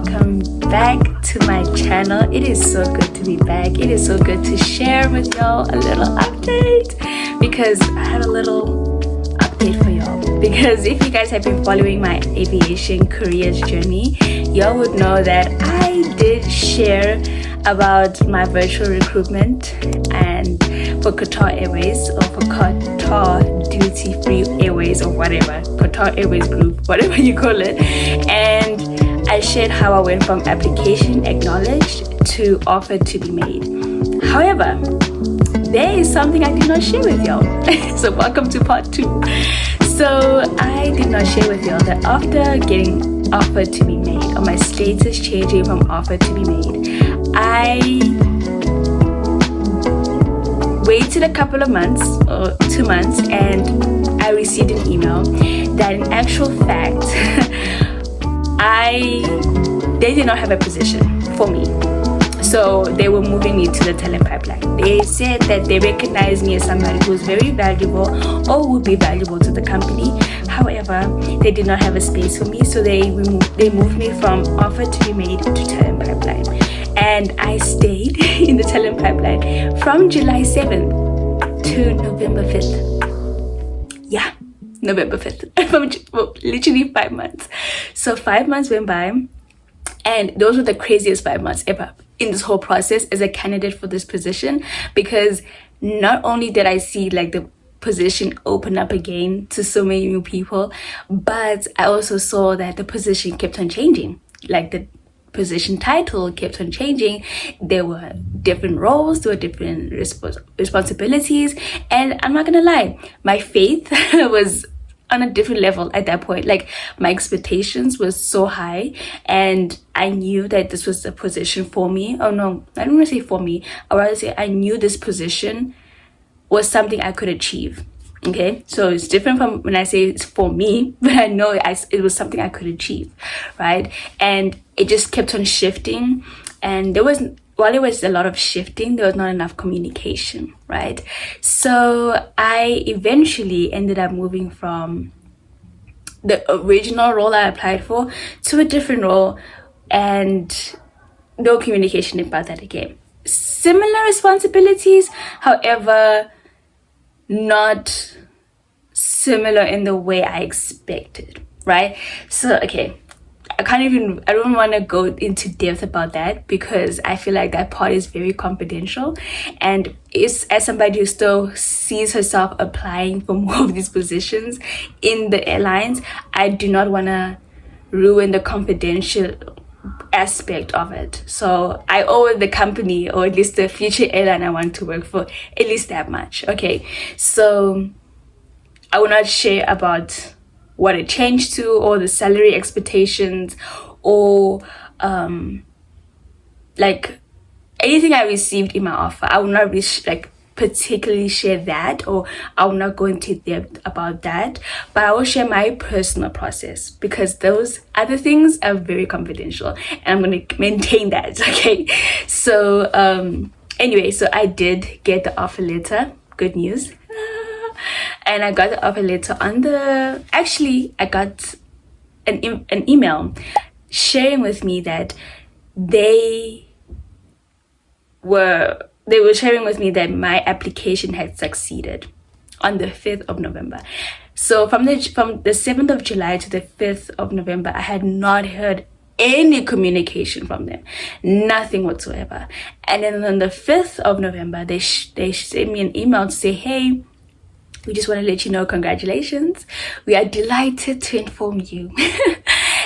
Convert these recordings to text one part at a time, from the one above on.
welcome back to my channel. It is so good to be back. It is so good to share with y'all a little update because I have a little update for y'all. Because if you guys have been following my aviation careers journey, y'all would know that I did share about my virtual recruitment and for Qatar Airways or for Qatar Duty Free Airways or whatever, Qatar Airways Group, whatever you call it. And I shared how I went from application acknowledged to offer to be made. However, there is something I did not share with y'all. So welcome to part 2. So I did not share with y'all that after getting offered to be made, or my status changing from offer to be made, I waited a couple of months or 2 months and I received an email that in actual fact they did not have a position for me. So they were moving me to the talent pipeline. They said that they recognized me as somebody who was very valuable or would be valuable to the company. However, they did not have a space for me, so they moved me from offer to be made to talent pipeline. And I stayed in the talent pipeline from July 7th to November 5th. Yeah, November 5th. Literally 5 months. So 5 months went by, and those were the craziest 5 months ever in this whole process as a candidate for this position, because not only did I see like the position open up again to so many new people, but I also saw that the position kept on changing. Like the position title kept on changing. There were different roles, there were different responsibilities, and I'm not gonna lie, my faith was on a different level at that point. Like my expectations were so high, and I knew that this was the position for me. Oh no, I don't want to say for me, I would rather say I knew this position was something I could achieve. Okay, so it's different from when I say it's for me, but I know it was something I could achieve, right? And it just kept on shifting, and while there was a lot of shifting, there was not enough communication, right? So I eventually ended up moving from the original role I applied for to a different role, and no communication about that again. Similar responsibilities, however, not similar in the way I expected, right? So, okay, I don't want to go into depth about that because I feel like that part is very confidential, and as somebody who still sees herself applying for more of these positions in the airlines, I do not want to ruin the confidential aspect of it. So I owe the company, or at least the future airline I want to work for, at least that much. Okay, so I will not share about what it changed to, or the salary expectations, or like anything I received in my offer. I will not particularly share that, or I will not go into depth about that, but I will share my personal process because those other things are very confidential, and I'm going to maintain that. Okay, so anyway, so I did get the offer letter. Good news. And I got the offer letter I got an email sharing with me that they were sharing with me that my application had succeeded on the 5th of November. So from the 7th of July to the 5th of November, I had not heard any communication from them, nothing whatsoever. And then on the 5th of November, they sent me an email to say, hey, we just want to let you know, congratulations. We are delighted to inform you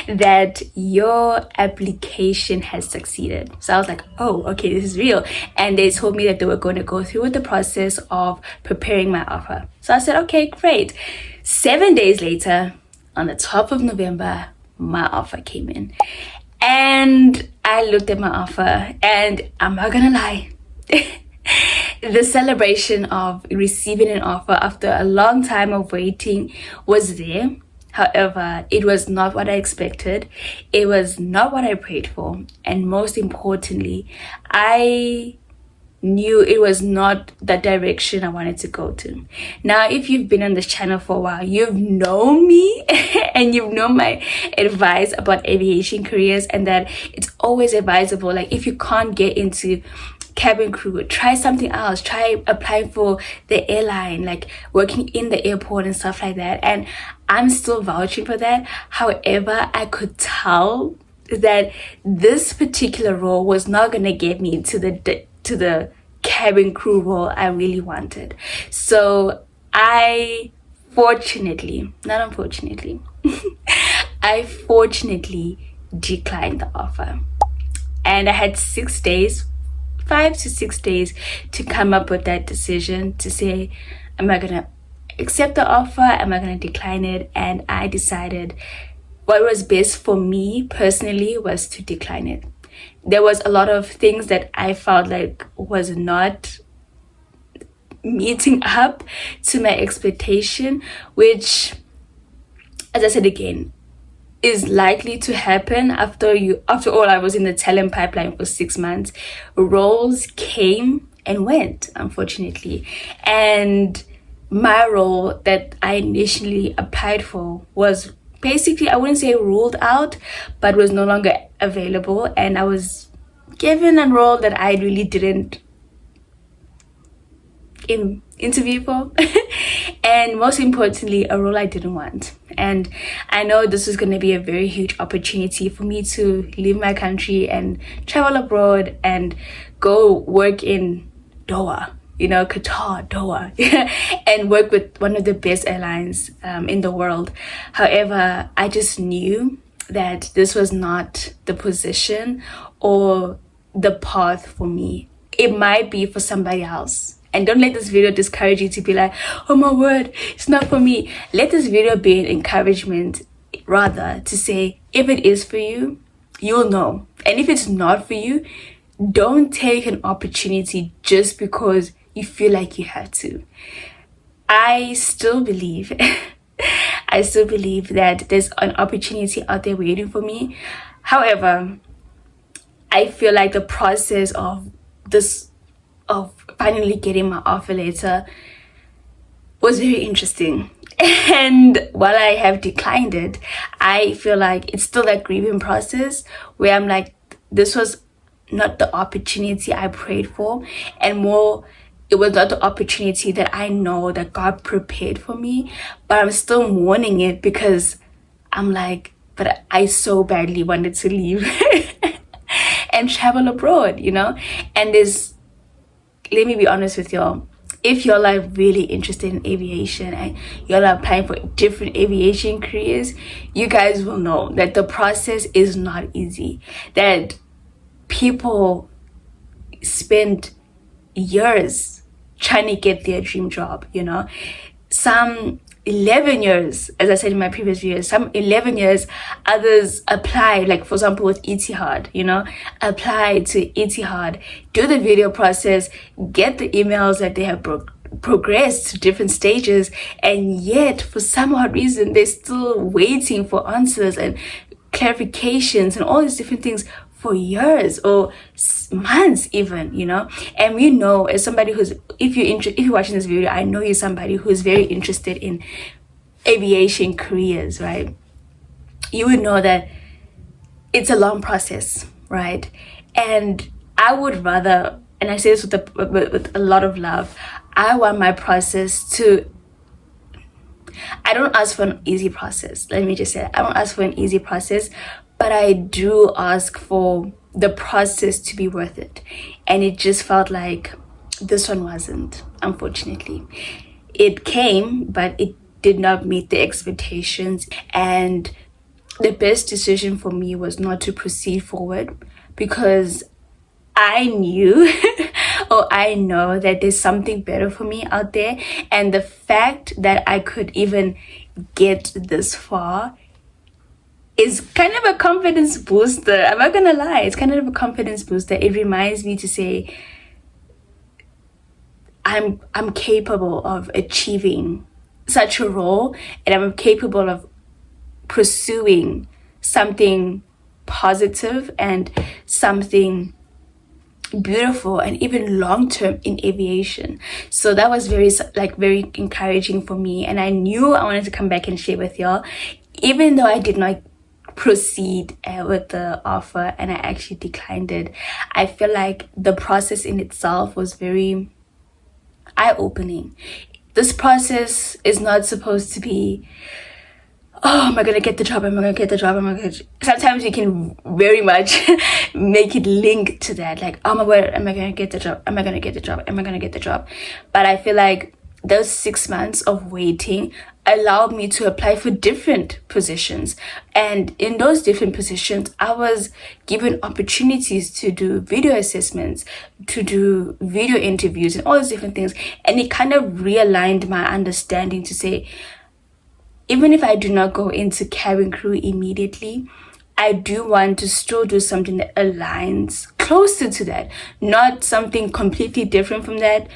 that your application has succeeded. So I was like, oh, okay, this is real. And they told me that they were going to go through with the process of preparing my offer. So I said, okay, great. 7 days later, on the 12th of November, my offer came in. And I looked at my offer, and I'm not gonna lie, the celebration of receiving an offer after a long time of waiting was there. However, it was not what I expected. It was not what I prayed for. And most importantly, I knew it was not the direction I wanted to go to. Now, if you've been on this channel for a while, you've known me and you've known my advice about aviation careers, and that it's always advisable, like if you can't get into cabin crew, try something else, try applying for the airline, like working in the airport and stuff like that. And I'm still vouching for that. However, I could tell that this particular role was not going to get me to the cabin crew role I really wanted. So I fortunately, not unfortunately, I fortunately declined the offer, and I had 6 days, 5 to 6 days to come up with that decision to say, am I gonna accept the offer, am I gonna decline it? And I decided what was best for me personally was to decline it. There was a lot of things that I felt like was not meeting up to my expectation, which, as I said again, is likely to happen after all. I was in the talent pipeline for 6 months. Roles came and went, unfortunately, and my role that I initially applied for was basically, I wouldn't say ruled out, but was no longer available, and I was given a role that I really didn't interview for and most importantly, a role I didn't want. And I know this is going to be a very huge opportunity for me to leave my country and travel abroad and go work in Doha, Qatar, Doha, and work with one of the best airlines in the world. However, I just knew that this was not the position or the path for me. It might be for somebody else. And don't let this video discourage you to be like, oh my word, it's not for me. Let this video be an encouragement, rather, to say, if it is for you, you'll know. And if it's not for you, don't take an opportunity just because you feel like you have to. I still believe that there's an opportunity out there waiting for me. However, I feel like the process of finally getting my offer letter was very interesting. And while I have declined it, I feel like it's still that grieving process where I'm like, this was not the opportunity I prayed for, and more, it was not the opportunity that I know that God prepared for me. But I'm still mourning it because I'm like, but I so badly wanted to leave and travel abroad, And let me be honest with y'all. If y'all are really interested in aviation and y'all are applying for different aviation careers, you guys will know that the process is not easy. That people spend years trying to get their dream job, Some 11 years, as I said in my previous videos, some 11 years, others apply, like for example with Etihad, apply to Etihad, do the video process, get the emails that they have progressed to different stages, and yet for some odd reason they're still waiting for answers and clarifications and all these different things for years or months even, And we know, as somebody who's, if you're watching this video, I know you're somebody who's very interested in aviation careers, right? You would know that it's a long process, right? And I would rather, and I say this with a lot of love, I want my process to, I don't ask for an easy process. Let me just say that. I don't ask for an easy process, but I do ask for the process to be worth it. And it just felt like this one wasn't, unfortunately. It came, but it did not meet the expectations. And the best decision for me was not to proceed forward, because I knew or I know that there's something better for me out there. And the fact that I could even get this far is kind of a confidence booster. I'm not gonna lie, it's kind of a confidence booster. It reminds me to say I'm capable of achieving such a role, and I'm capable of pursuing something positive and something beautiful and even long-term in aviation. So that was very encouraging for me, and I knew I wanted to come back and share with y'all, even though I did not proceed with the offer and I actually declined it. I feel like the process in itself was very eye-opening. This process is not supposed to be, oh, am I gonna get the job? Am I gonna get the job? Sometimes you can very much make it link to that, like, oh my word, am I gonna get the job? Am I gonna get the job? Am I gonna get the job? But I feel like those 6 months of waiting allowed me to apply for different positions, and in those different positions I was given opportunities to do video assessments, to do video interviews, and all these different things. And it kind of realigned my understanding to say, even if I do not go into cabin crew immediately, I do want to still do something that aligns closer to that, not something completely different from that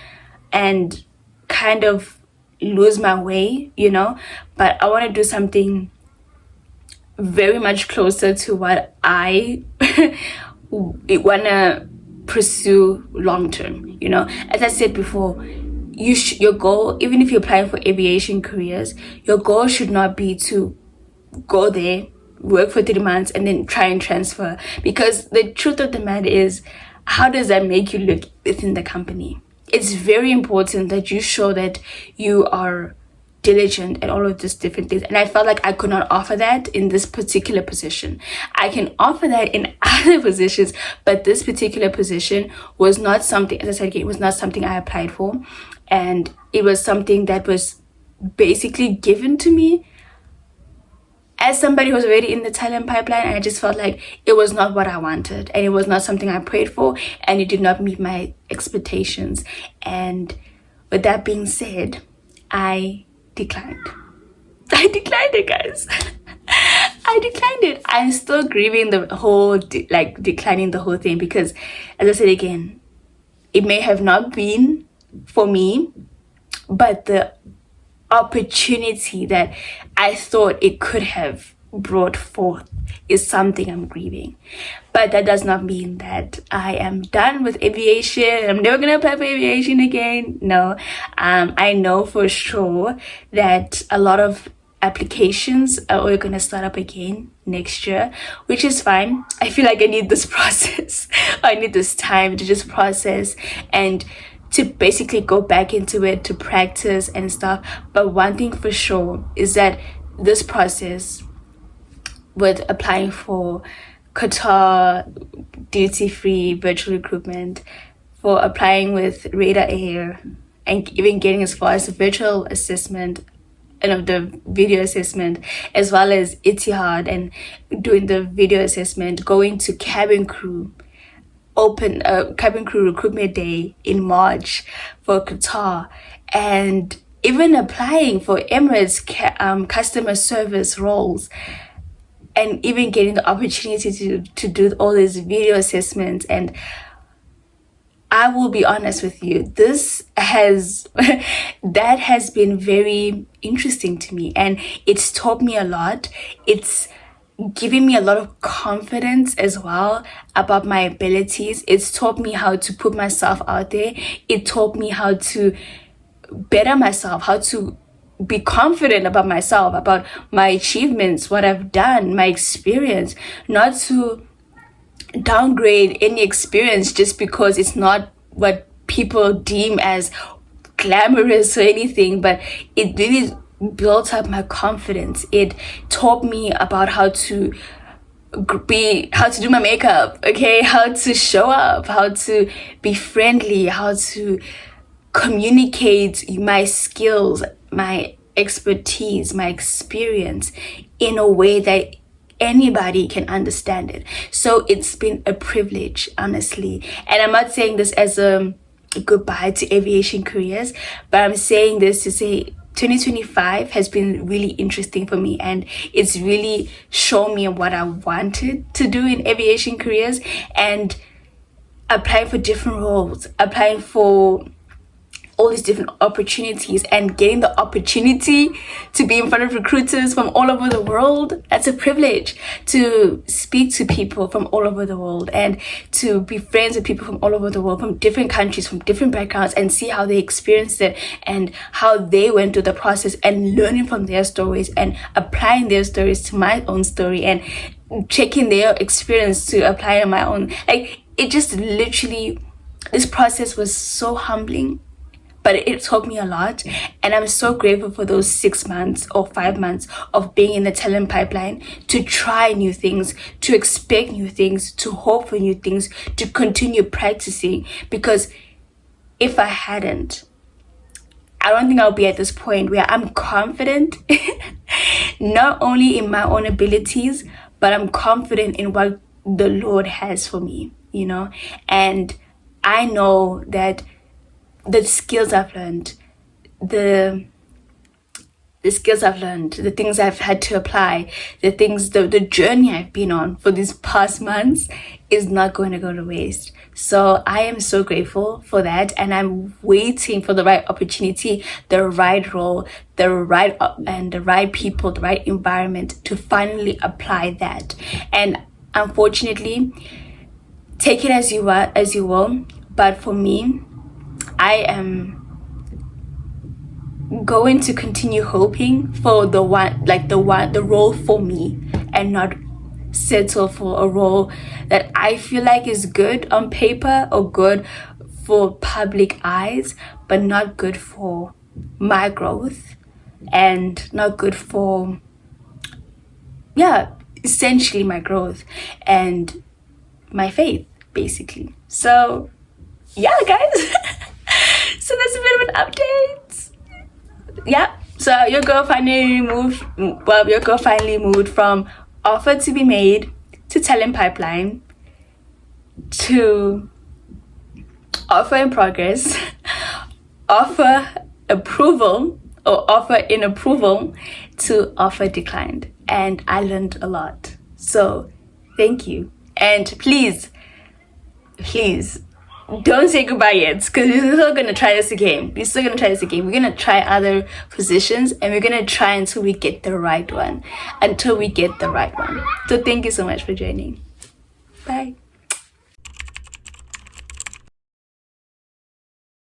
and kind of lose my way, but I want to do something very much closer to what I want to pursue long term. As I said before, your goal, even if you're applying for aviation careers, your goal should not be to go there, work for 3 months, and then try and transfer. Because the truth of the matter is, how does that make you look within the company? It's very important that you show that you are diligent and all of these different things. And I felt like I could not offer that in this particular position. I can offer that in other positions, but this particular position was not something, as I said again, it was not something I applied for. And it was something that was basically given to me as somebody who was already in the talent pipeline. And I just felt like it was not what I wanted, and it was not something I prayed for, and it did not meet my expectations. And with that being said, I declined it, guys. I declined it. I'm still grieving the whole declining the whole thing, because, as I said again, it may have not been for me, but the opportunity that I thought it could have brought forth is something I'm grieving. But that does not mean that I am done with aviation. I'm never gonna apply for aviation again. No, I know for sure that a lot of applications are gonna start up again next year, which is fine. I feel like I need this process. I need this time to just process and to basically go back into it, to practice and stuff. But one thing for sure is that this process with applying for Qatar duty-free virtual recruitment, for applying with Radar Air, and even getting as far as the virtual assessment and of the video assessment, as well as Etihad and doing the video assessment, going to cabin crew cabin crew recruitment day in March for Qatar, and even applying for Emirates customer service roles, and even getting the opportunity to do all these video assessments. And I will be honest with you, that has been very interesting to me, and it's taught me a lot. It's giving me a lot of confidence as well about my abilities. It's taught me how to put myself out there. It taught me how to better myself, how to be confident about myself, about my achievements, what I've done, my experience, not to downgrade any experience just because it's not what people deem as glamorous or anything, but it really built up my confidence. It taught me about how to do my makeup, okay, how to show up, how to be friendly, how to communicate my skills, my expertise, my experience in a way that anybody can understand it. So it's been a privilege, honestly. And I'm not saying this as a goodbye to aviation careers, but I'm saying this to say 2025 has been really interesting for me, and it's really shown me what I wanted to do in aviation careers, and applying for different roles, applying for all these different opportunities, and getting the opportunity to be in front of recruiters from all over the world. That's a privilege, to speak to people from all over the world and to be friends with people from all over the world, from different countries, from different backgrounds, and see how they experienced it and how they went through the process, and learning from their stories and applying their stories to my own story and checking their experience to apply in my own. Like, it just literally, this process was so humbling, but it taught me a lot. And I'm so grateful for those 6 months or 5 months of being in the talent pipeline, to try new things, to expect new things, to hope for new things, to continue practicing. Because if I hadn't, I don't think I'll be at this point where I'm confident not only in my own abilities, but I'm confident in what the Lord has for me, you know. And I know that the skills I've learned, the skills I've learned, the things I've had to apply, the journey I've been on for these past months is not going to go to waste. So I am so grateful for that, and I'm waiting for the right opportunity, the right role, the right people, the right environment to finally apply that. And unfortunately, take it as you will, but for me, I am going to continue hoping for the role for me, and not settle for a role that I feel like is good on paper or good for public eyes, but not good for my growth and not good for, essentially my growth and my faith, basically. So yeah, guys. So that's a bit of an update. Yeah, so your girl finally moved from offer to be made to talent pipeline to offer in progress, offer approval or offer in approval to offer declined. And I learned a lot. So thank you. And please don't say goodbye yet, because we're still going to try this again. We're going to try other positions, and we're going to try until we get the right one. So thank you so much for joining. Bye.